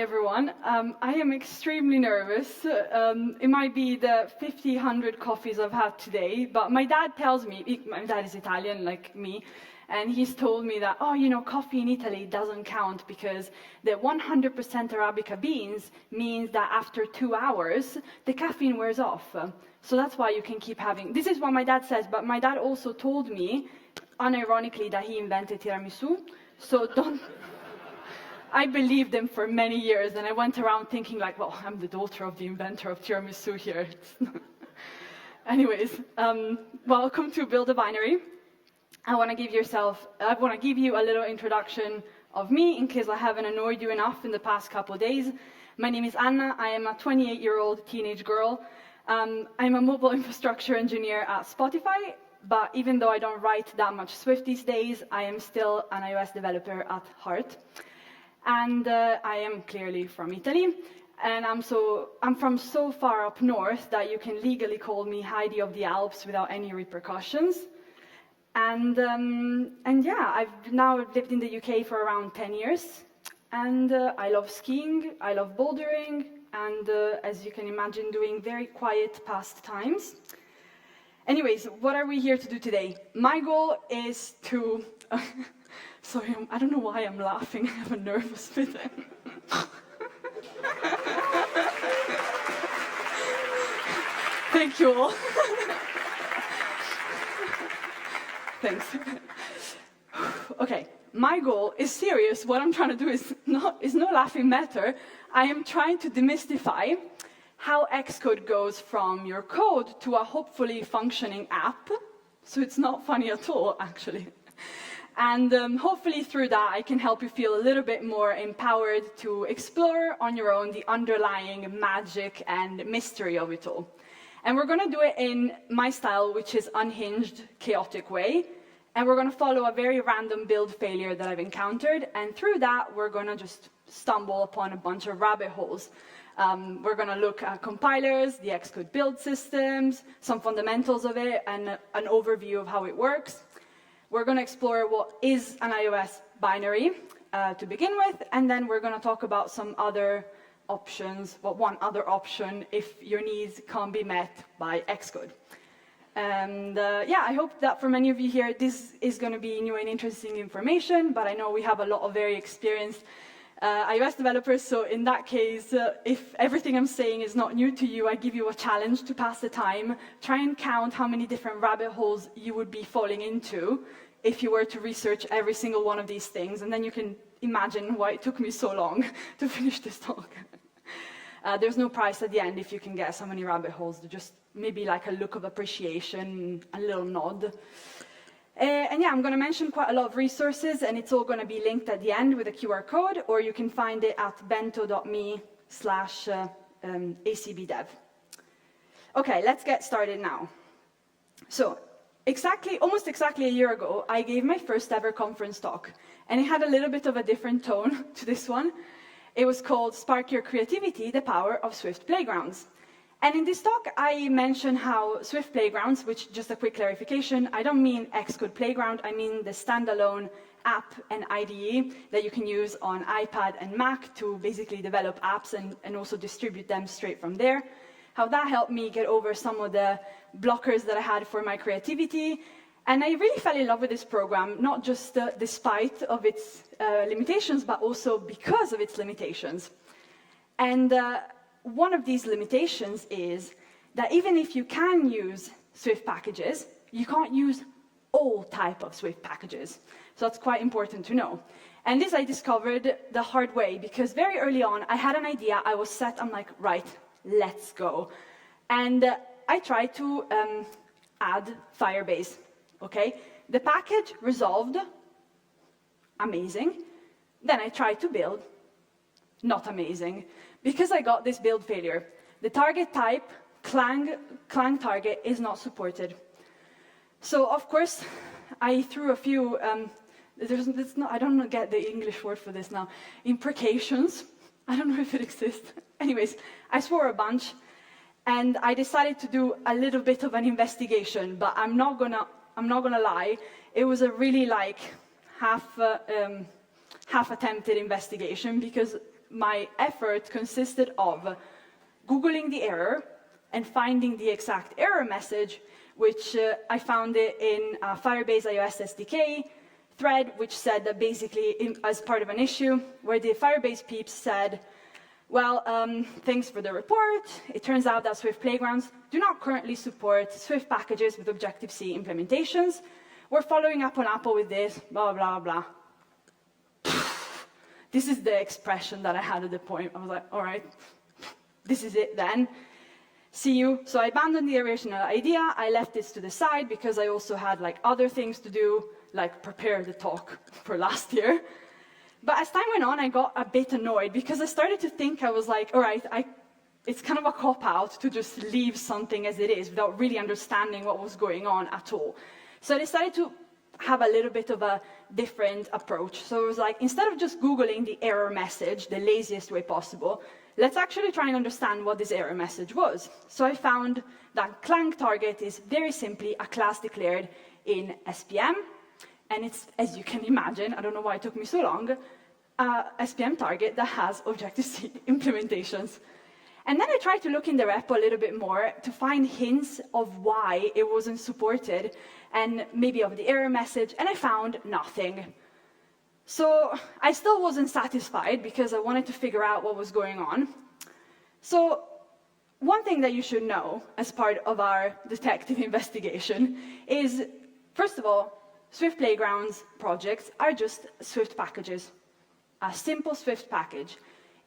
everyone. I am extremely nervous. It might be the 50, 100 coffees I've had today, but my dad tells me, my dad is Italian like me, and he's told me that, oh, you know, coffee in Italy doesn't count because the 100% Arabica beans means that after 2 hours, the caffeine wears off. So that's why you can keep having, this is what my dad says, but my dad also told me, unironically, that he invented tiramisu, so don't, I believed him for many years, and I went around thinking like, well, I'm the daughter of the inventor of tiramisu here. Anyways, welcome to Build a Binary. I want to give you a little introduction of me in case I haven't annoyed you enough in the past couple of days. My name is Anna. I am a 28-year-old teenage girl. I'm a mobile infrastructure engineer at Spotify, but even though I don't write that much Swift these days, I am still an iOS developer at heart. And I am clearly from Italy, and I'm from so far up north that you can legally call me Heidi of the Alps without any repercussions. And yeah, I've now lived in the UK for around 10 years, and I love skiing, I love bouldering, and as you can imagine, doing very quiet pastimes. Anyways, what are we here to do today? My goal is to... Sorry, I don't know why I'm laughing. I have a nervous fit. Thank you all. Thanks. Okay, my goal is serious. What I'm trying to do is no laughing matter. I am trying to demystify how Xcode goes from your code to a hopefully functioning app. So it's not funny at all, actually. And hopefully through that, I can help you feel a little bit more empowered to explore on your own the underlying magic and mystery of it all. And we're going to do it in my style, which is unhinged, chaotic way. And we're going to follow a very random build failure that I've encountered. And through that, we're going to just stumble upon a bunch of rabbit holes. We're going to look at compilers, the Xcode build systems, some fundamentals of it, and an overview of how it works. We're going to explore what is an iOS binary to begin with, and then we're going to talk about some other options, one other option if your needs can't be met by Xcode. And yeah, I hope that for many of you here, this is going to be new and interesting information, but I know we have a lot of very experienced iOS developers, so in that case, if everything I'm saying is not new to you, I give you a challenge to pass the time. Try and count how many different rabbit holes you would be falling into if you were to research every single one of these things, and then you can imagine why it took me so long to finish this talk. There's no prize at the end if you can guess how many rabbit holes, just maybe like a look of appreciation, a little nod. And yeah, I'm going to mention quite a lot of resources, and it's all going to be linked at the end with a QR code, or you can find it at bento.me/acbdev. Okay, let's get started now. So, almost exactly a year ago, I gave my first ever conference talk, and it had a little bit of a different tone to this one. It was called Spark Your Creativity, the Power of Swift Playgrounds. And in this talk, I mention how Swift Playgrounds, which, just a quick clarification, I don't mean Xcode Playground, I mean the standalone app and IDE that you can use on iPad and Mac to basically develop apps and also distribute them straight from there. How that helped me get over some of the blockers that I had for my creativity. And I really fell in love with this program, not just despite of its limitations, but also because of its limitations. And one of these limitations is that even if you can use Swift packages, you can't use all type of Swift packages. So that's quite important to know. And this I discovered the hard way, because very early on, I had an idea, I was set, I'm like, right, let's go. And I tried to add Firebase, okay? The package resolved, amazing. Then I tried to build, not amazing, because I got this build failure. The target type, Clang target, is not supported. So, of course, I threw a few, I don't get the English word for this now, imprecations. I don't know if it exists. Anyways, I swore a bunch, and I decided to do a little bit of an investigation, but I'm not gonna lie, it was a really like half attempted investigation, because my effort consisted of Googling the error and finding the exact error message, which I found it in Firebase iOS SDK thread, which said that basically, as part of an issue, where the Firebase peeps said, well, thanks for the report. It turns out that Swift Playgrounds do not currently support Swift packages with Objective-C implementations. We're following up on Apple with this, blah, blah, blah. This is the expression that I had at the point. I was like, all right, this is it then. See you. So I abandoned the original idea. I left this to the side because I also had like other things to do, like prepare the talk for last year. But as time went on, I got a bit annoyed because I started to think, I was like, all right, it's kind of a cop-out to just leave something as it is without really understanding what was going on at all. So I decided to have a little bit of a different approach. So it was like, instead of just Googling the error message, the laziest way possible, let's actually try and understand what this error message was. So I found that Clang target is very simply a class declared in SPM. And it's, as you can imagine, I don't know why it took me so long, SPM target that has Objective-C implementations. And then I tried to look in the repo a little bit more to find hints of why it wasn't supported, and maybe of the error message, and I found nothing. So I still wasn't satisfied because I wanted to figure out what was going on. So one thing that you should know as part of our detective investigation is, first of all, Swift Playgrounds projects are just Swift packages, a simple Swift package.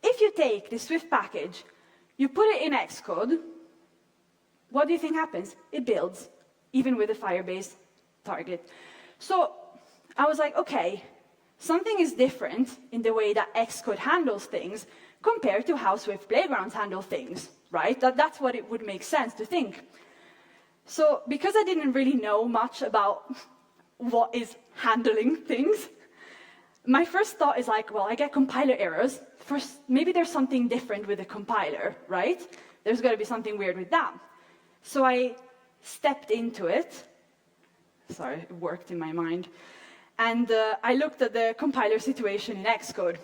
If you take the Swift package, you put it in Xcode, what do you think happens? It builds, even with a Firebase target. So I was like, okay, something is different in the way that Xcode handles things compared to how Swift Playgrounds handle things, right? That's what it would make sense to think. So because I didn't really know much about what is handling things, my first thought is like, well, I get compiler errors. First, maybe there's something different with the compiler, right? There's got to be something weird with that. So I stepped into it. Sorry, it worked in my mind. And I looked at the compiler situation in Xcode.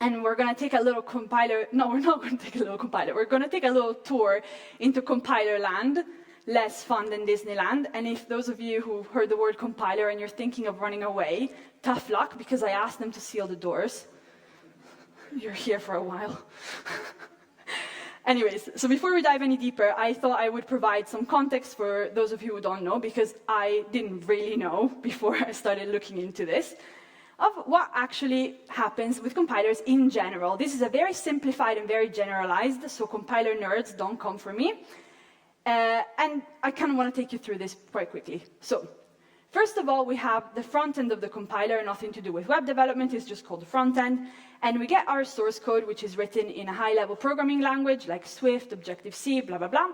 And we're going to take a little compiler. No, we're not going to take a little compiler. We're going to take a little tour into compiler land. Less fun than Disneyland. And if those of you who heard the word compiler and you're thinking of running away, tough luck, because I asked them to seal the doors. You're here for a while. Anyways, so before we dive any deeper, I thought I would provide some context for those of you who don't know, because I didn't really know before I started looking into this, of what actually happens with compilers in general. This is a very simplified and very generalized, so compiler nerds, don't come for me. And I kind of want to take you through this quite quickly. So, first of all, we have the front end of the compiler, nothing to do with web development, it's just called the front end. And we get our source code, which is written in a high-level programming language, like Swift, Objective-C, blah, blah, blah.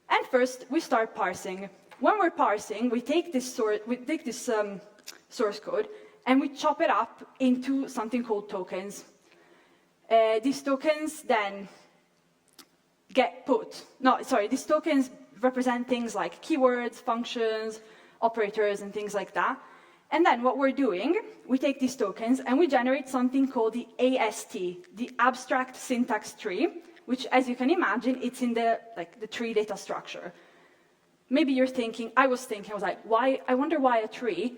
And first, we start parsing. When we're parsing, we take this source code, and we chop it up into something called tokens. These tokens then these tokens represent things like keywords, functions, operators, and things like that. And then what we're doing, we take these tokens and we generate something called the AST, the abstract syntax tree, which, as you can imagine, it's in the tree data structure. Maybe you're thinking, I was like, why? I wonder why a tree?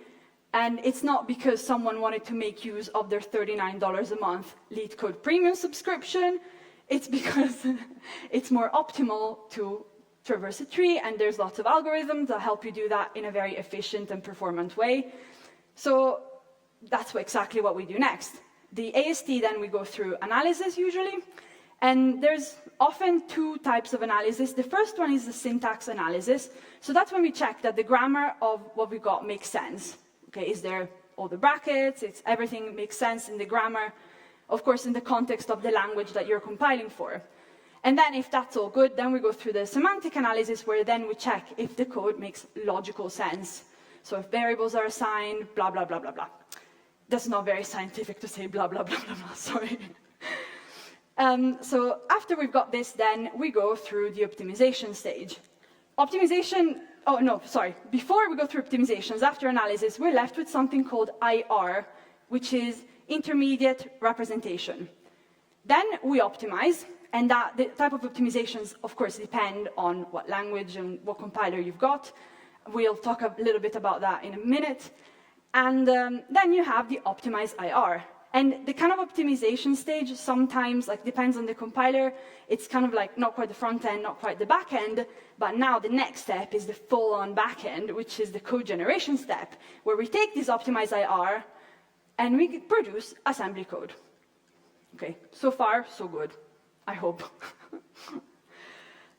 And it's not because someone wanted to make use of their $39 a month LeetCode Premium subscription. It's because it's more optimal to traverse a tree, and there's lots of algorithms that help you do that in a very efficient and performant way. So that's exactly what we do next. The AST, then we go through analysis usually, and there's often two types of analysis. The first one is the syntax analysis. So that's when we check that the grammar of what we got makes sense. Okay, is there all the brackets? Everything makes sense in the grammar. Of course, in the context of the language that you're compiling for. And then if that's all good, then we go through the semantic analysis, where then we check if the code makes logical sense. So if variables are assigned, blah, blah, blah, blah, blah. That's not very scientific to say blah, blah, blah, blah, blah, sorry. So after we've got this, then we go through the optimization stage. Before we go through optimizations, after analysis, we're left with something called IR, which is intermediate representation. Then we optimize, and the type of optimizations, of course, depend on what language and what compiler you've got. We'll talk a little bit about that in a minute. And then you have the optimize IR. And the kind of optimization stage sometimes depends on the compiler. It's kind of like not quite the front end, not quite the back end, but now the next step is the full-on back end, which is the code generation step, where we take this optimize IR and we produce assembly code. Okay, so far, so good, I hope.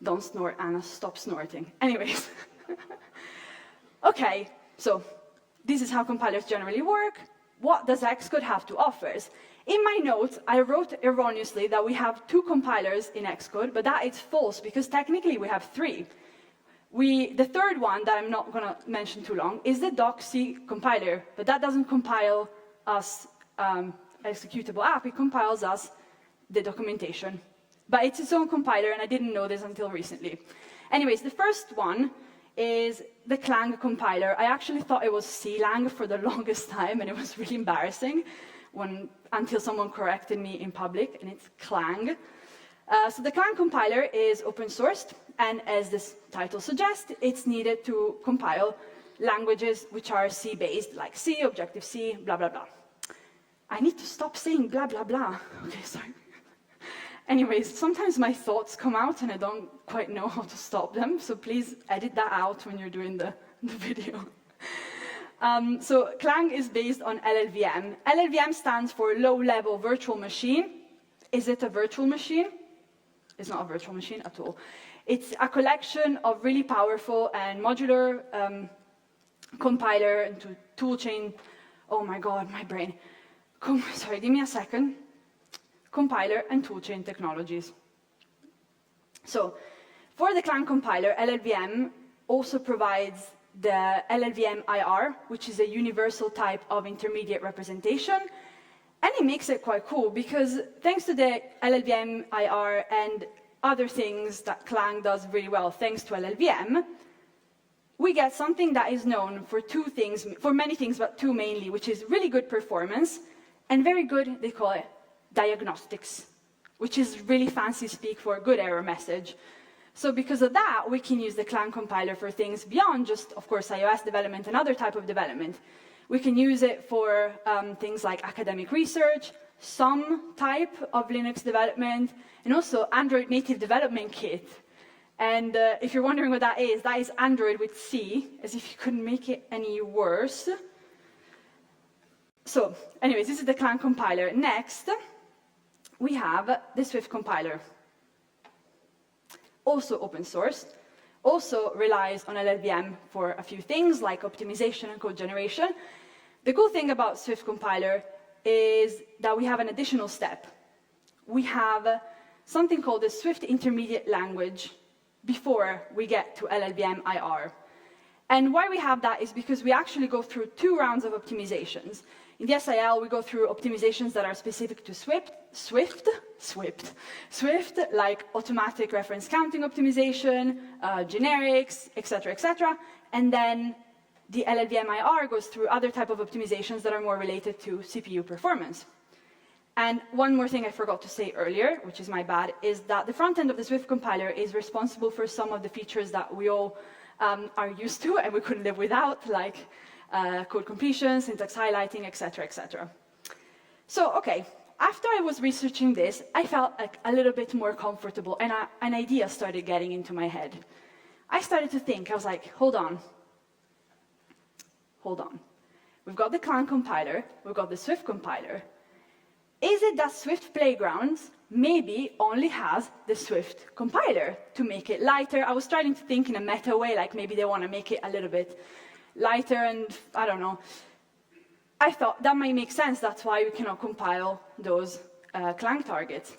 Don't snort, Anna, stop snorting. Anyways. Okay, so this is how compilers generally work. What does Xcode have to offer? In my notes, I wrote erroneously that we have 2 compilers in Xcode, but that is false, because technically we have 3. The third one that I'm not going to mention too long is the docc compiler, but that doesn't compile us executable app, it compiles us the documentation. But it's its own compiler, and I didn't know this until recently. Anyways, the first one is the Clang compiler. I actually thought it was Clang for the longest time, and it was really embarrassing until someone corrected me in public, and it's Clang. So the Clang compiler is open sourced, and as this title suggests, it's needed to compile languages which are C-based, like C, Objective-C, blah, blah, blah. I need to stop saying blah, blah, blah. Okay, sorry. Anyways, sometimes my thoughts come out and I don't quite know how to stop them, so please edit that out when you're doing the video. So Clang is based on LLVM. LLVM stands for low-level virtual machine. Is it a virtual machine? It's not a virtual machine at all. It's a collection of really powerful and modular compiler and toolchain. Oh my God, my brain. Sorry, give me a second. Compiler and toolchain technologies. So, for the Clang compiler, LLVM also provides the LLVM IR, which is a universal type of intermediate representation, and it makes it quite cool because thanks to the LLVM IR and other things that Clang does really well, thanks to LLVM, we get something that is known for 2 things, for many things, but 2 mainly, which is really good performance and very good, they call it, diagnostics, which is really fancy speak for a good error message. So because of that, we can use the Clang compiler for things beyond just, of course, iOS development and other type of development. We can use it for things like academic research, some type of Linux development, and also Android native development kit. And if you're wondering what that is Android with C, as if you couldn't make it any worse. So, anyways, this is the Clang compiler. Next, we have the Swift compiler. Also open source, also relies on LLVM for a few things like optimization and code generation. The cool thing about Swift compiler is that we have an additional step. We have something called the Swift intermediate language before we get to LLVM IR. And why we have that is because we actually go through 2 rounds of optimizations. In the SIL, we go through optimizations that are specific to Swift, like automatic reference counting optimization, generics, etc. And then the LLVM IR goes through other type of optimizations that are more related to CPU performance. And one more thing I forgot to say earlier, which is my bad, is that the front end of the Swift compiler is responsible for some of the features that we all are used to and we couldn't live without, like code completion, syntax highlighting, etc. So, okay, after I was researching this, I felt like a little bit more comfortable, and an idea started getting into my head. I started to think, I was like, hold on. We've got the Clang compiler, we've got the Swift compiler. Is it that Swift Playgrounds maybe only has the Swift compiler to make it lighter? I was starting to think in a meta way, like maybe they want to make it a little bit lighter, and I don't know. I thought that might make sense, that's why we cannot compile those Clang targets.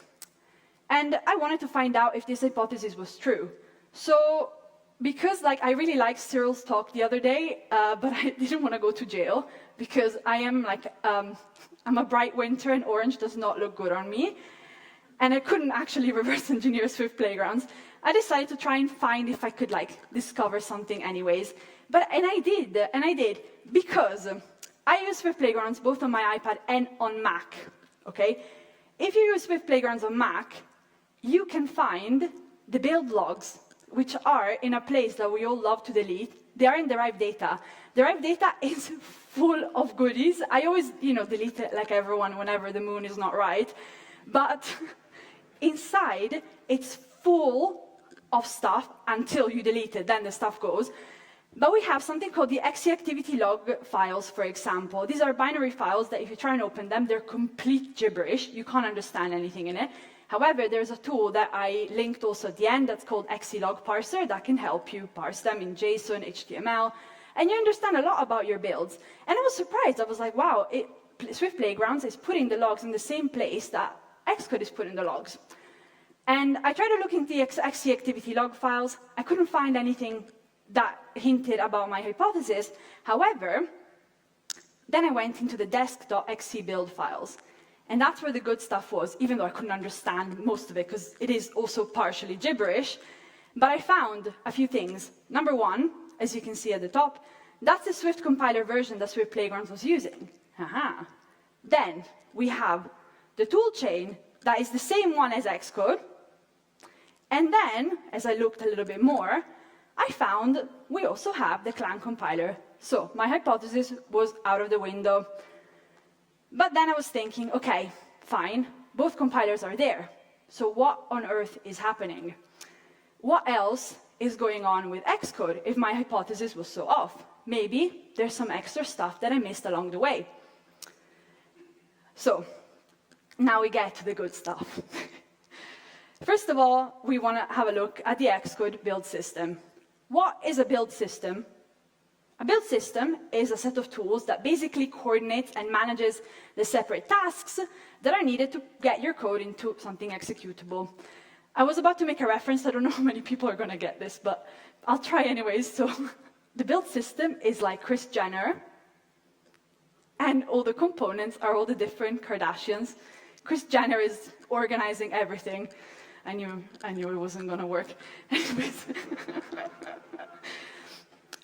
And I wanted to find out if this hypothesis was true. So, because I really liked Cyril's talk the other day, but I didn't want to go to jail, because I am I'm a bright winter and orange does not look good on me. And I couldn't actually reverse engineer Swift Playgrounds. I decided to try and find if I could discover something anyways. And I did, because I use Swift Playgrounds both on my iPad and on Mac, okay? If you use Swift Playgrounds on Mac, you can find the build logs, which are in a place that we all love to delete. They are in derived data. Derived data is full of goodies. I always, delete it like everyone whenever the moon is not right. But inside, it's full of stuff until you delete it, then the stuff goes. But we have something called the XE activity log files, for example. These are binary files that if you try and open them, they're complete gibberish. You can't understand anything in it. However, there's a tool that I linked also at the end that's called XE log parser that can help you parse them in JSON, HTML, and you understand a lot about your builds. And I was surprised. I was like, wow, Swift Playgrounds is putting the logs in the same place that Xcode is putting the logs. And I tried to look into the XE activity log files. I couldn't find anything that hinted about my hypothesis. However, then I went into the desk.xe build files. And that's where the good stuff was, even though I couldn't understand most of it, because it is also partially gibberish. But I found a few things. Number one, as you can see at the top, that's the Swift compiler version that Swift Playgrounds was using. Aha. Then we have the toolchain that is the same one as Xcode. And then, as I looked a little bit more, I found we also have the Clang compiler. So my hypothesis was out of the window. But then I was thinking, okay, fine, both compilers are there. So what on earth is happening? What else is going on with Xcode if my hypothesis was so off? Maybe there's some extra stuff that I missed along the way. So now we get to the good stuff. First of all, we want to have a look at the Xcode build system. What is a build system? A build system is a set of tools that basically coordinates and manages the separate tasks that are needed to get your code into something executable. I was about to make a reference. I don't know how many people are going to get this, but I'll try anyways. So the build system is like Kris Jenner, and all the components are all the different Kardashians. Kris Jenner is organizing everything. I knew it wasn't going to work. Anyways.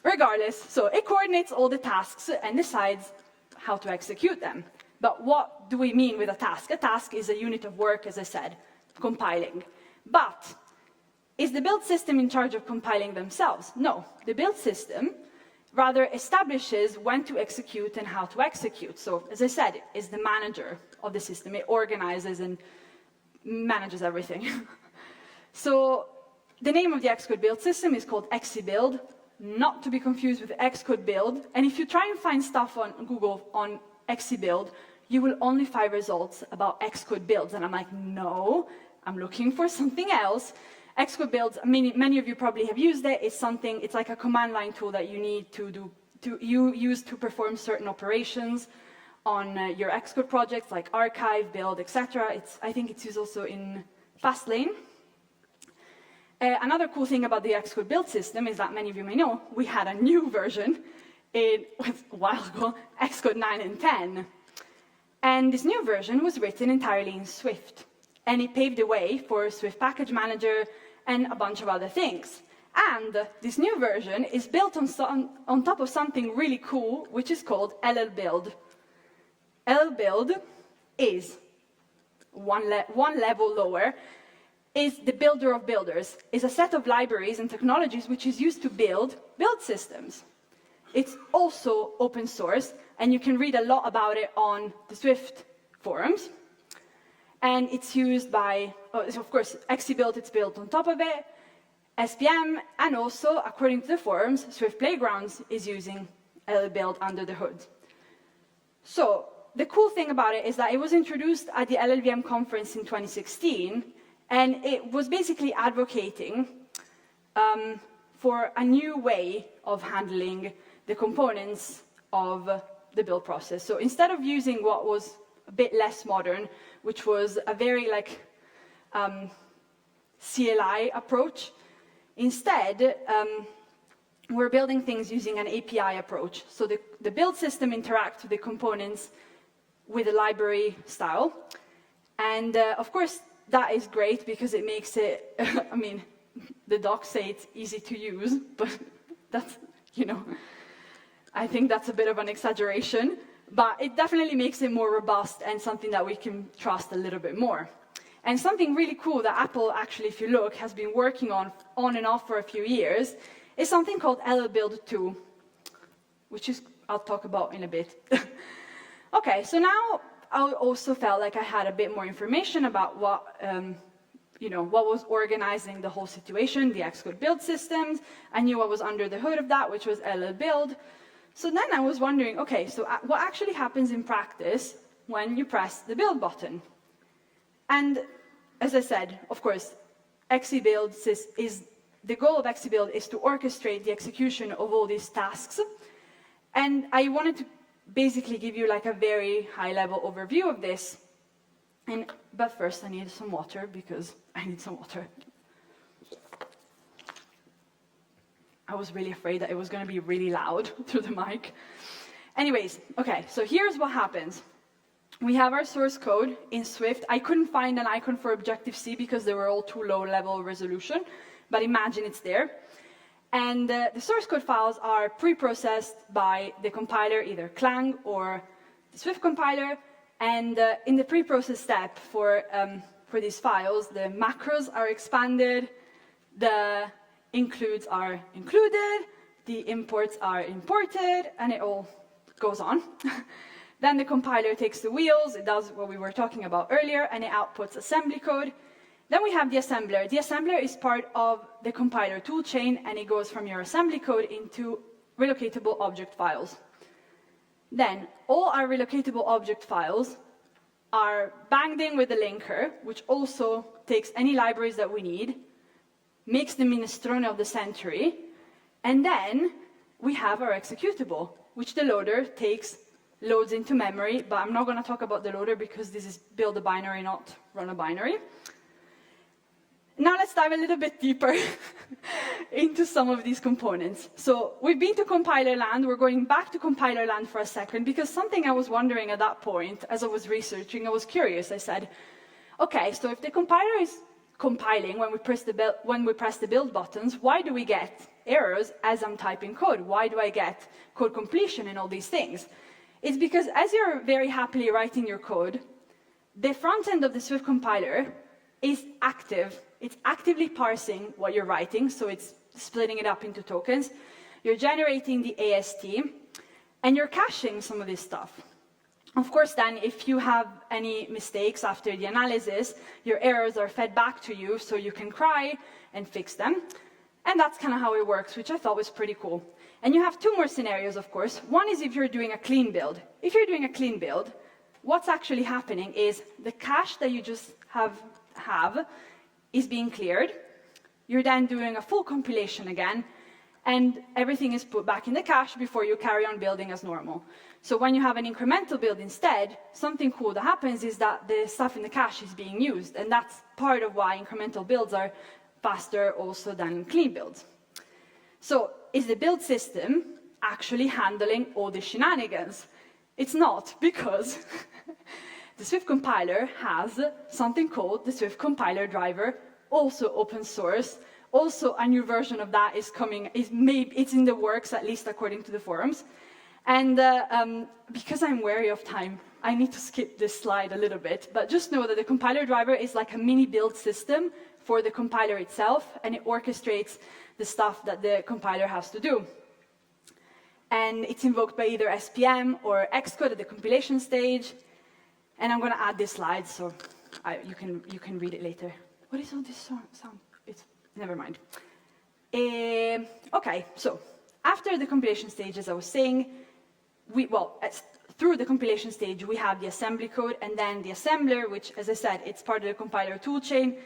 Regardless, so it coordinates all the tasks and decides how to execute them. But what do we mean with a task? A task is a unit of work, as I said, compiling. But is the build system in charge of compiling themselves? No. The build system rather establishes when to execute and how to execute. So, as I said, it is the manager of the system. It organizes and manages everything. So the name of the Xcode build system is called XE build, not to be confused with Xcode build. And if you try and find stuff on Google on XE build, you will only find results about Xcode builds. And I'm like, no, I'm looking for something else. Xcode builds, many of you probably have used it. It's like a command line tool that you need you use to perform certain operations on your Xcode projects, like archive, build, etc. I think it's used also in Fastlane. Another cool thing about the Xcode build system is that many of you may know, we had a new version a while ago, Xcode 9 and 10. And this new version was written entirely in Swift. And it paved the way for Swift Package Manager and a bunch of other things. And this new version is built on top of something really cool, which is called LL Build. LL Build is one level lower, is the builder of builders, is a set of libraries and technologies which is used to build systems. It's also open source, and you can read a lot about it on the Swift forums. And it's used by, of course, XE build, it's built on top of it, SPM, and also, according to the forums, Swift Playgrounds is using LL Build under the hood. So the cool thing about it is that it was introduced at the LLVM conference in 2016, and it was basically advocating for a new way of handling the components of the build process. So instead of using what was a bit less modern, which was a very CLI approach, instead, we're building things using an API approach. So the build system interacts with the components with a library style. And of course, that is great because it makes it, the docs say it's easy to use, but that's, I think that's a bit of an exaggeration. but it definitely makes it more robust and something that we can trust a little bit more. And something really cool that Apple, actually, if you look, has been working on and off for a few years, is something called LLbuild 2, which is I'll talk about in a bit. Okay, so now I also felt like I had a bit more information about what, what was organizing the whole situation, the Xcode build systems. I knew what was under the hood of that, which was LLbuild. So then I was wondering, okay, so what actually happens in practice when you press the build button? And as I said, of course, XCbuild the goal of XCbuild is to orchestrate the execution of all these tasks. And I wanted to basically give you like a very high-level overview of this. But first, I need some water, because I need some water. I was really afraid that it was going to be really loud through the mic. Anyways, okay, so here's what happens. We have our source code in Swift. I couldn't find an icon for Objective-C because they were all too low-level resolution, but imagine it's there. And the source code files are pre-processed by the compiler, either Clang or the Swift compiler. And in the pre-process step for these files, the macros are expanded, the includes are included, the imports are imported, and it all goes on. Then the compiler takes the wheels, it does what we were talking about earlier, and it outputs assembly code. Then we have the assembler. The assembler is part of the compiler toolchain, and it goes from your assembly code into relocatable object files. Then all our relocatable object files are banged in with the linker, which also takes any libraries that we need, makes the minestrone of the century, and then we have our executable, which the loader loads into memory, but I'm not going to talk about the loader because this is build a binary, not run a binary. Now let's dive a little bit deeper into some of these components. So we've been to compiler land. We're going back to compiler land for a second, because something I was wondering at that point, as I was researching, I was curious. I said, okay, so if the compiler is compiling when we press the build buttons, why do we get errors as I'm typing code? Why do I get code completion and all these things? It's because as you're very happily writing your code, the front end of the Swift compiler is active. It's actively parsing what you're writing, so it's splitting it up into tokens. You're generating the AST, and you're caching some of this stuff. Of course, then, if you have any mistakes after the analysis, your errors are fed back to you, so you can cry and fix them. And that's kind of how it works, which I thought was pretty cool. And you have two more scenarios, of course. One is if you're doing a clean build. If you're doing a clean build, what's actually happening is the cache that you just have is being cleared. You're then doing a full compilation again, and everything is put back in the cache before you carry on building as normal. So when you have an incremental build instead, something cool that happens is that the stuff in the cache is being used, and that's part of why incremental builds are faster also than clean builds. So is the build system actually handling all the shenanigans? It's not, because the Swift compiler has something called the Swift compiler driver, also open source. Also, a new version of that is coming. It's in the works, at least according to the forums. And because I'm wary of time, I need to skip this slide a little bit. But just know that the compiler driver is like a mini build system for the compiler itself, and it orchestrates the stuff that the compiler has to do. And it's invoked by either SPM or Xcode at the compilation stage. And I'm going to add this slide, so you can read it later. What is all this sound? Never mind. Okay, so after the compilation stage, as I was saying, through the compilation stage, we have the assembly code, and then the assembler, which, as I said, it's part of the compiler toolchain,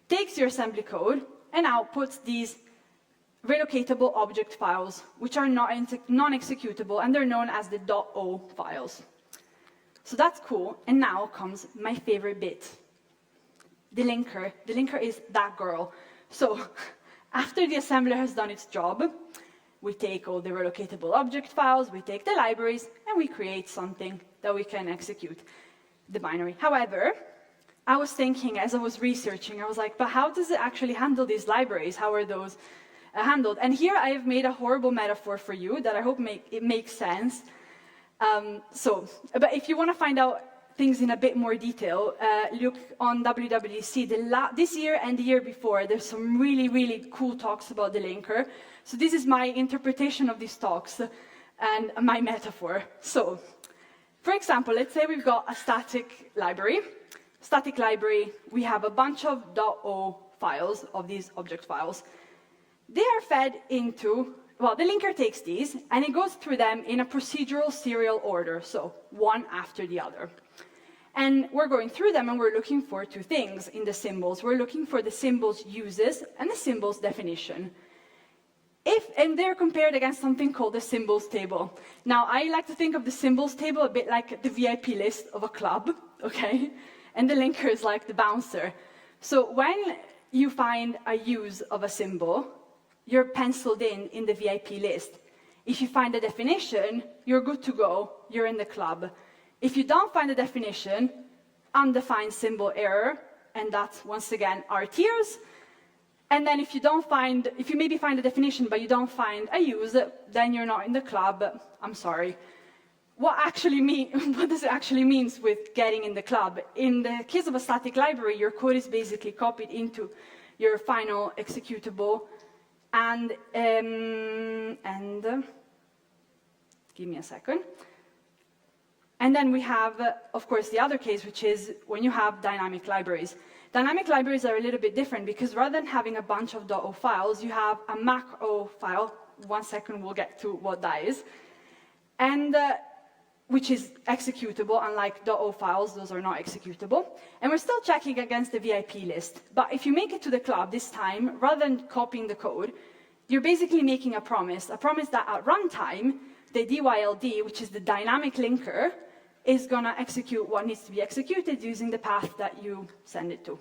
takes your assembly code and outputs these relocatable object files, which are non-executable, and they're known as the .o files. So that's cool, and now comes my favorite bit, the linker. The linker is that girl. So after the assembler has done its job, we take all the relocatable object files, we take the libraries, and we create something that we can execute, the binary. However, I was thinking, as I was researching, I was like, but how does it actually handle these libraries? How are those handled? And here I have made a horrible metaphor for you that I hope it makes sense. But if you want to find out things in a bit more detail, look on WWDC. This year and the year before, there's some really, really cool talks about the linker. So this is my interpretation of these talks and my metaphor. So, for example, let's say we've got a static library. Static library, we have a bunch of .o files, of these object files. They are fed into, well, the linker takes these, and it goes through them in a procedural serial order, so one after the other. And we're going through them, and we're looking for two things in the symbols. We're looking for the symbols' uses and the symbols' definition. And they're compared against something called the symbols table. Now, I like to think of the symbols table a bit like the VIP list of a club, okay? And the linker is like the bouncer. So when you find a use of a symbol, you're penciled in the VIP list. If you find a definition, you're good to go, you're in the club. If you don't find a definition, undefined symbol error, and that's, once again, our tiers. And then if you maybe find a definition, but you don't find a use, then you're not in the club. I'm sorry. What does it actually mean with getting in the club? In the case of a static library, your code is basically copied into your final executable, and give me a second. And then we have, of course, the other case, which is when you have dynamic libraries. Dynamic libraries are a little bit different because rather than having a bunch of .o files, you have a macro file. 1 second, we'll get to what that is. And which is executable, unlike .o files, those are not executable. And we're still checking against the VIP list. But if you make it to the club this time, rather than copying the code, you're basically making a promise that at runtime, the DYLD, which is the dynamic linker, is going to execute what needs to be executed using the path that you send it to.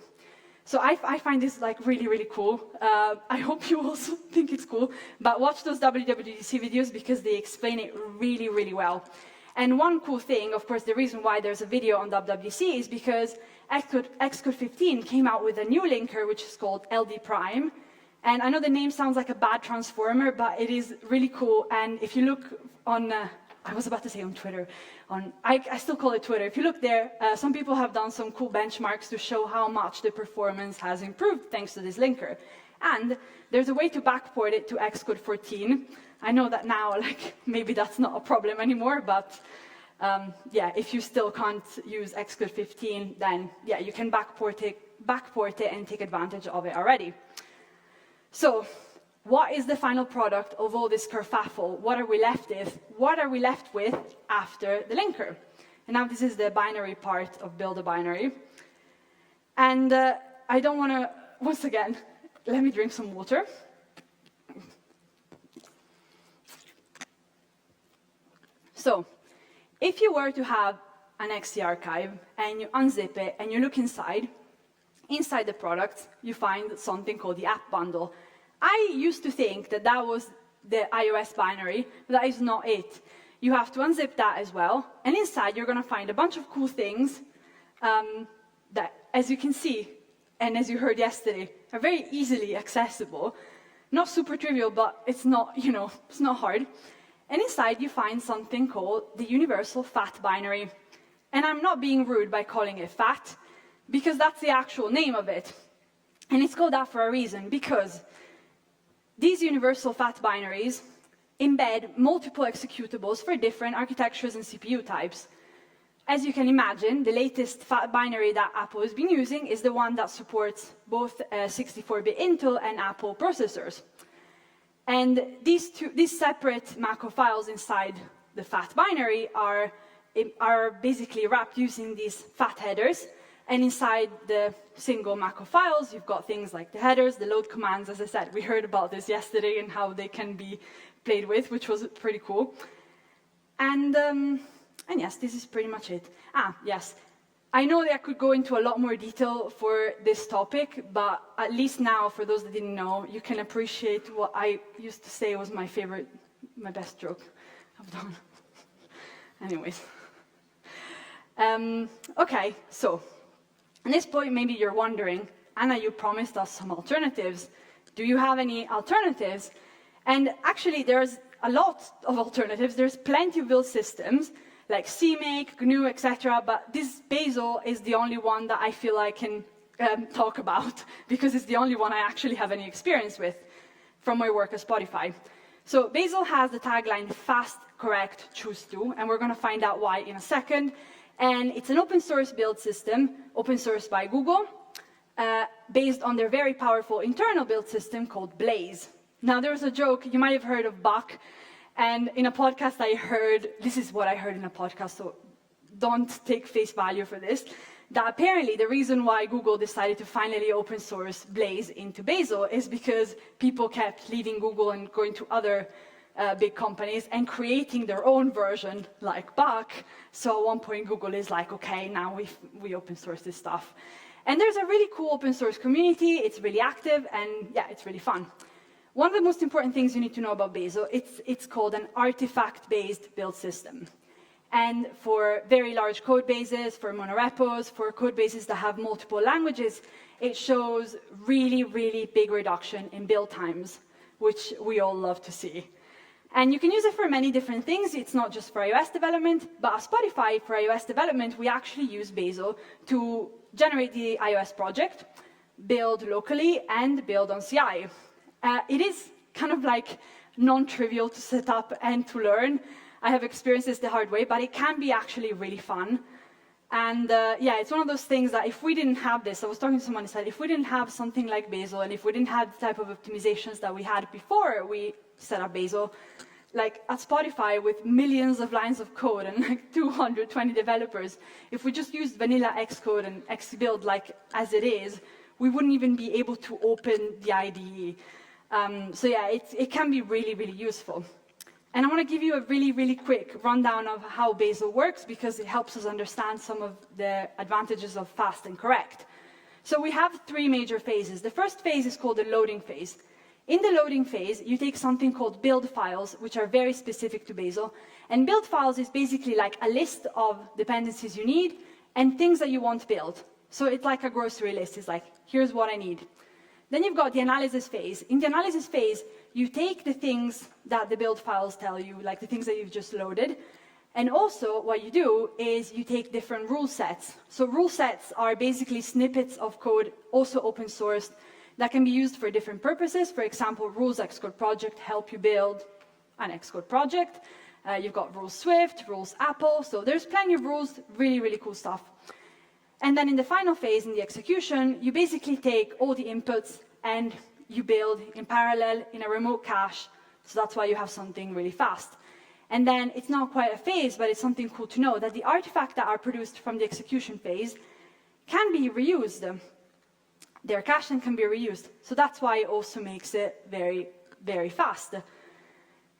So I find this like really, really cool. I hope you also think it's cool. But watch those WWDC videos because they explain it really, really well. And one cool thing, of course, the reason why there's a video on WWDC is because Xcode 15 came out with a new linker, which is called LD Prime. And I know the name sounds like a bad transformer, but it is really cool. And if you look on, I was about to say on Twitter, I still call it Twitter. If you look there, some people have done some cool benchmarks to show how much the performance has improved thanks to this linker. And there's a way to backport it to Xcode 14. I know that now, like, maybe that's not a problem anymore, but yeah, if you still can't use Xcode 15, then yeah, you can backport it and take advantage of it already. So, what is the final product of all this kerfuffle? What are we left with? What are we left with after the linker? And now this is the binary part of build a binary. And I don't want to, once again, let me drink some water. So, if you were to have an XC archive and you unzip it and you look inside the product, you find something called the app bundle. I used to think that that was the iOS binary, but that is not it. You have to unzip that as well, and inside you're going to find a bunch of cool things that, as you can see, and as you heard yesterday, are very easily accessible. Not super trivial, but it's not, it's not hard. And inside you find something called the universal fat binary. And I'm not being rude by calling it fat, because that's the actual name of it. And it's called that for a reason, because these universal fat binaries embed multiple executables for different architectures and CPU types. As you can imagine, the latest fat binary that Apple has been using is the one that supports both 64-bit Intel and Apple processors. And these separate macro files inside the fat binary are basically wrapped using these fat headers. And inside the single macro files, you've got things like the headers, the load commands. As I said, we heard about this yesterday and how they can be played with, which was pretty cool. And yes, this is pretty much it. Yes. I know that I could go into a lot more detail for this topic, but at least now, for those that didn't know, you can appreciate what I used to say was my best joke I've done. Anyways. Okay, so at this point, maybe you're wondering, Anna, you promised us some alternatives. Do you have any alternatives? And actually, there's a lot of alternatives. There's plenty of build systems. like CMake, GNU, etc. But this Bazel is the only one that I feel I can talk about because it's the only one I actually have any experience with from my work at Spotify. So Bazel has the tagline fast, correct, choose to, and we're going to find out why in a second. And it's an open source build system, open source by Google, based on their very powerful internal build system called Blaze. Now, there was a joke, you might have heard of Bach, and in a podcast I heard, this is what I heard in a podcast, so don't take face value for this, that apparently the reason why Google decided to finally open source Blaze into Bazel is because people kept leaving Google and going to other big companies and creating their own version like Bach. So at one point Google is like, okay, now we open source this stuff. And there's a really cool open source community, it's really active, and yeah, it's really fun. One of the most important things you need to know about Bazel, it's called an artifact-based build system. And for very large code bases, for monorepos, for code bases that have multiple languages, it shows really, really big reduction in build times, which we all love to see. And you can use it for many different things. It's not just for iOS development, but at Spotify, for iOS development, we actually use Bazel to generate the iOS project, build locally, and build on CI. It is kind of like non-trivial to set up and to learn. I have experienced this the hard way, but it can be actually really fun. And yeah, it's one of those things that if we didn't have this, I was talking to someone who said, if we didn't have something like Bazel, and if we didn't have the type of optimizations that we had before we set up Bazel, like at Spotify with millions of lines of code and like 220 developers, if we just used vanilla Xcode and Xbuild like as it is, we wouldn't even be able to open the IDE. So yeah, it can be really, really useful. And I want to give you a really, really quick rundown of how Bazel works because it helps us understand some of the advantages of fast and correct. So we have three major phases. The first phase is called the loading phase. In the loading phase, you take something called build files, which are very specific to Bazel. And build files is basically like a list of dependencies you need and things that you want built. So it's like a grocery list. It's like, here's what I need. Then you've got the analysis phase. In the analysis phase, you take the things that the build files tell you, like the things that you've just loaded, and also what you do is you take different rule sets. So rule sets are basically snippets of code, also open sourced, that can be used for different purposes. For example, rules Xcode project help you build an Xcode project. You've got rules Swift, rules Apple, so there's plenty of rules, really, really cool stuff. And then in the final phase, in the execution, you basically take all the inputs and you build in parallel in a remote cache, so that's why you have something really fast. And then it's not quite a phase, but it's something cool to know, that the artifacts that are produced from the execution phase can be reused. They're cached and can be reused. So that's why it also makes it very, very fast.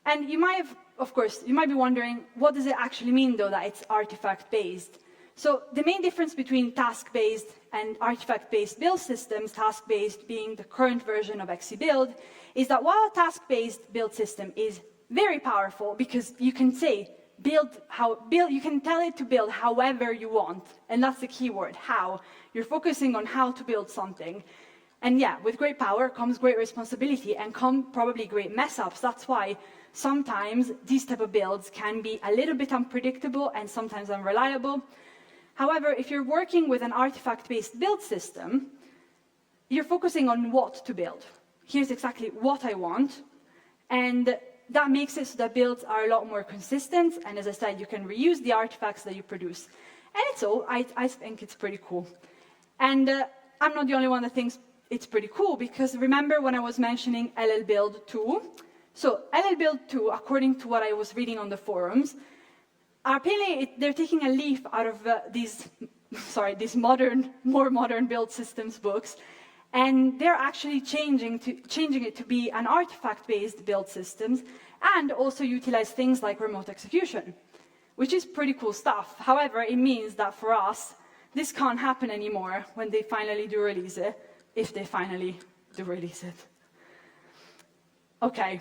And you might have, of course, you might be wondering, what does it actually mean, though, that it's artifact-based? So the main difference between task-based and artifact-based build systems, task-based being the current version of XCbuild, is that while a task-based build system is very powerful because you can say, you can tell it to build however you want, and that's the key word, how. You're focusing on how to build something. And yeah, with great power comes great responsibility and come probably great mess-ups. That's why sometimes these type of builds can be a little bit unpredictable and sometimes unreliable. However, if you're working with an artifact-based build system, you're focusing on what to build. Here's exactly what I want, and that makes it so that builds are a lot more consistent, and as I said, you can reuse the artifacts that you produce. And it's all, I think it's pretty cool. And I'm not the only one that thinks it's pretty cool, because remember when I was mentioning LLbuild 2? So LLbuild 2, according to what I was reading on the forums, apparently they're taking a leaf out of these more modern build systems books, and they're actually changing it to be an artifact-based build systems, and also utilize things like remote execution, which is pretty cool stuff. However, it means that for us, this can't happen anymore when they finally do release it, if they finally do release it. Okay.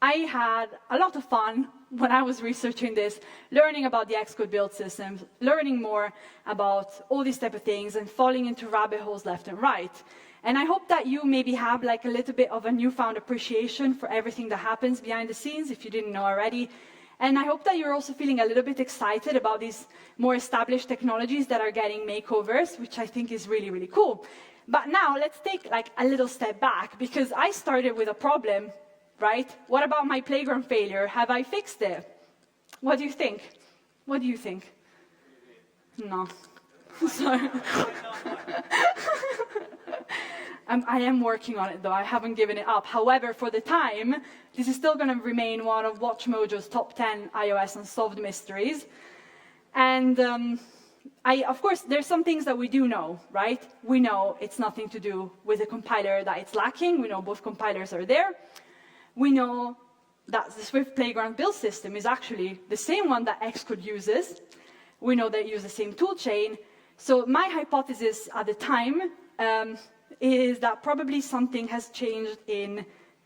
I had a lot of fun when I was researching this, learning about the Xcode build systems, learning more about all these type of things, and falling into rabbit holes left and right. And I hope that you maybe have like a little bit of a newfound appreciation for everything that happens behind the scenes, if you didn't know already. And I hope that you're also feeling a little bit excited about these more established technologies that are getting makeovers, which I think is really, really cool. But now let's take like a little step back, because I started with a problem, right? What about my playground failure? Have I fixed it? What do you think? What do you think? No. Sorry. I am working on it, though. I haven't given it up. However, for the time, this is still going to remain one of WatchMojo's top 10 iOS unsolved mysteries. And of course, there's some things that we do know, right? We know it's nothing to do with the compiler that it's lacking. We know both compilers are there. We know that the Swift Playground build system is actually the same one that Xcode uses. We know they use the same toolchain. So my hypothesis at the time is that probably something has changed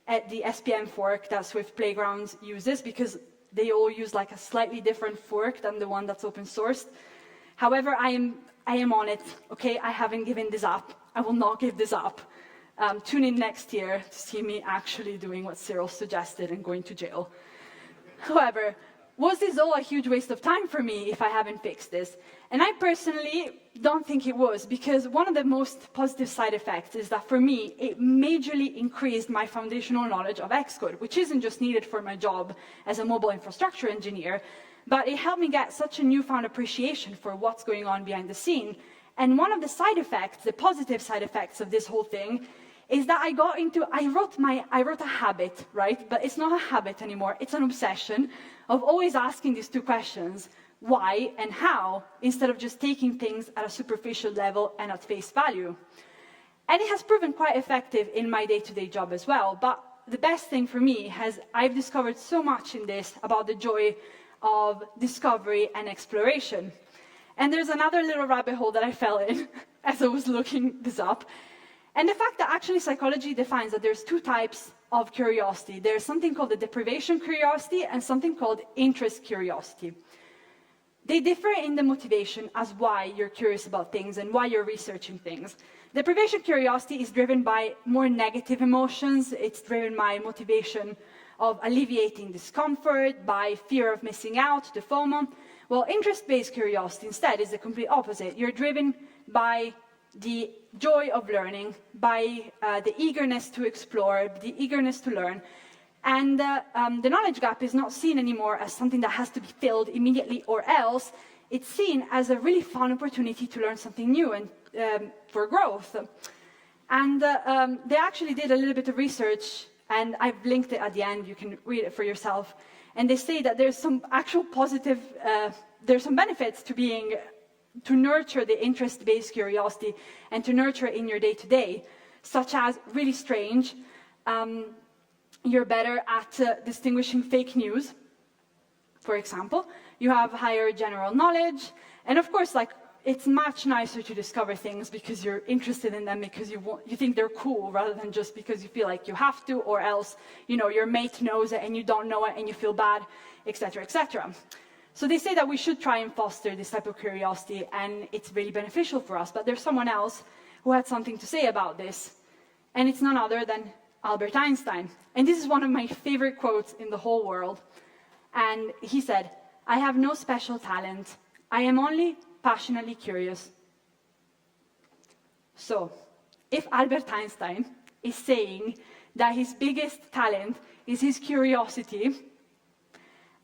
at the SPM fork that Swift Playground uses, because they all use like a slightly different fork than the one that's open sourced. However, I am on it, okay? I haven't given this up. I will not give this up. Tune in next year to see me actually doing what Cyril suggested and going to jail. However, was this all a huge waste of time for me if I haven't fixed this? And I personally don't think it was, because one of the most positive side effects is that for me, it majorly increased my foundational knowledge of Xcode, which isn't just needed for my job as a mobile infrastructure engineer, but it helped me get such a newfound appreciation for what's going on behind the scene. And one of the side effects, the positive side effects of this whole thing, is that I wrote a habit, right? But it's not a habit anymore, it's an obsession of always asking these two questions, why and how, instead of just taking things at a superficial level and at face value. And it has proven quite effective in my day-to-day job as well. But the best thing for me I've discovered so much in this about the joy of discovery and exploration. And there's another little rabbit hole that I fell in as I was looking this up. And the fact that actually psychology defines that there's two types of curiosity. There's something called the deprivation curiosity and something called interest curiosity. They differ in the motivation as why you're curious about things and why you're researching things. Deprivation curiosity is driven by more negative emotions. It's driven by motivation of alleviating discomfort, by fear of missing out, the FOMO. Well, interest-based curiosity instead is the complete opposite. You're driven by the joy of learning, by the eagerness to explore, the eagerness to learn. And the knowledge gap is not seen anymore as something that has to be filled immediately or else. It's seen as a really fun opportunity to learn something new and for growth. And they actually did a little bit of research, and I've linked it at the end. You can read it for yourself. And they say that there's some actual positive, there's some benefits to nurture the interest-based curiosity and to nurture it in your day-to-day, such as, really strange, you're better at distinguishing fake news, for example. You have higher general knowledge, and of course, like, it's much nicer to discover things because you're interested in them, because you think they're cool, rather than just because you feel like you have to, or else, your mate knows it and you don't know it and you feel bad, etc., etc. So they say that we should try and foster this type of curiosity, and it's really beneficial for us. But there's someone else who had something to say about this, and it's none other than Albert Einstein. And this is one of my favorite quotes in the whole world. And he said, "I have no special talent. I am only passionately curious." So, if Albert Einstein is saying that his biggest talent is his curiosity,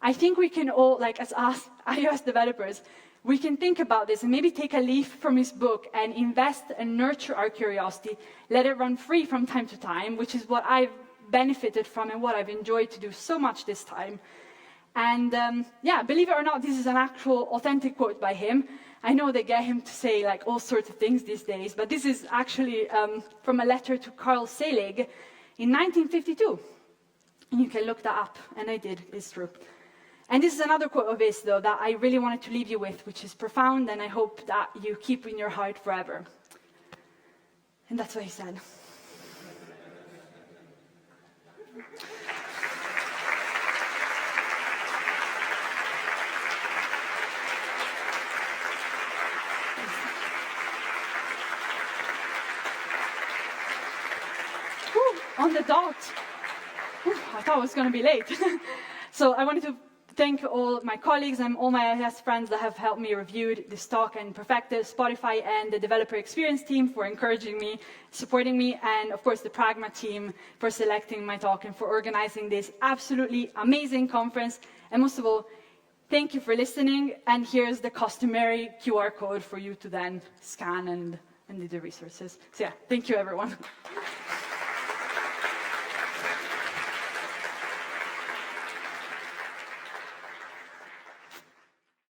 I think we can all, like as us iOS developers, we can think about this and maybe take a leaf from his book and invest and nurture our curiosity, let it run free from time to time, which is what I've benefited from and what I've enjoyed to do so much this time. And yeah, believe it or not, this is an actual authentic quote by him. I know they get him to say like all sorts of things these days, but this is actually from a letter to Carl Selig in 1952. And you can look that up, and I did, it's true. And this is another quote of his, though, that I really wanted to leave you with, which is profound, and I hope that you keep in your heart forever. And that's what he said. On the dot. I thought I was going to be late. So I wanted to thank all my colleagues and all my IIS friends that have helped me review this talk, and Perfective, Spotify, and the developer experience team for encouraging me, supporting me, and of course the Pragma team for selecting my talk and for organizing this absolutely amazing conference. And most of all, thank you for listening, and here's the customary QR code for you to then scan and do the resources. So yeah, thank you everyone.